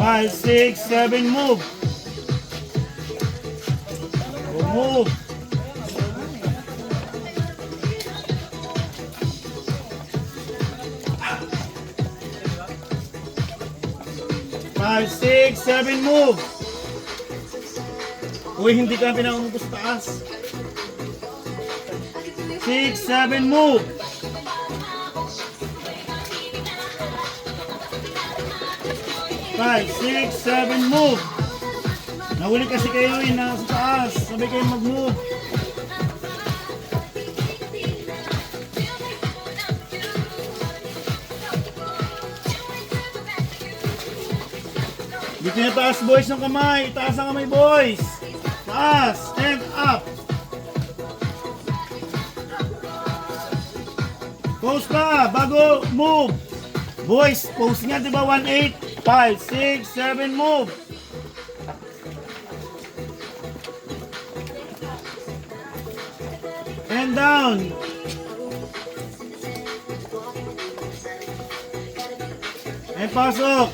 5, 6, 7, move. Move. 5, 6, 7, move. Uy, hindi ka pinakamugo sa taas. 6, 7, move. 5, 6, 7, move. Nahuli kasi kayo nasa taas. Sabi kayo mag-move. Dito na taas boys ng kamay. Taas ang kamay boys. Taas. Stand up. Pose pa. Bago move. Boys, pose nga diba 1-8. 5, 6, 7, move. And down. And pasok.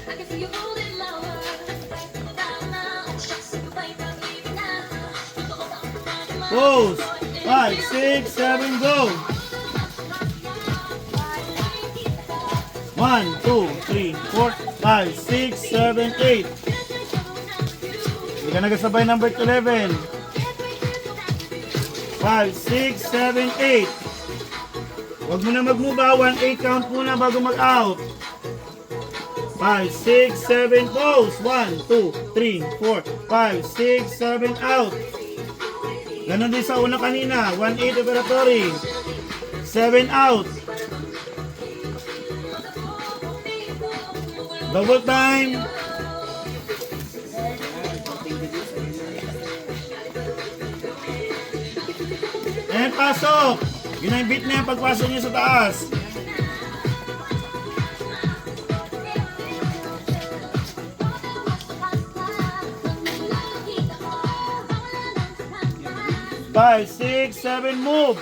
Pose. 5, 6, 7, go. 1, 2, 3, 4, 5, 6, 7, 8. Hindi ka nagasabay number 11. 5, 6, 7, 8. Huwag mo na mag-move ha. 1-8 count muna bago mag-out. 5, 6, 7, pose. 1, 2, 3, 4, 5, 6, 7, out. Ganon din sa una kanina. 1-8 operatory. 7 out. Double time. And pasok. Yun ang beat na yung pagpasok niyo sa taas. Five, 6, 7, move.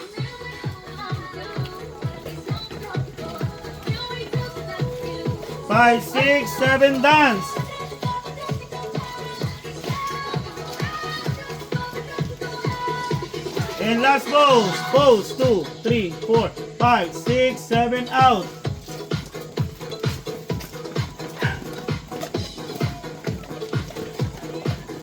5, 6, 7, dance. And last pose. Pose 2, 3, 4, 5, 6, 7, out.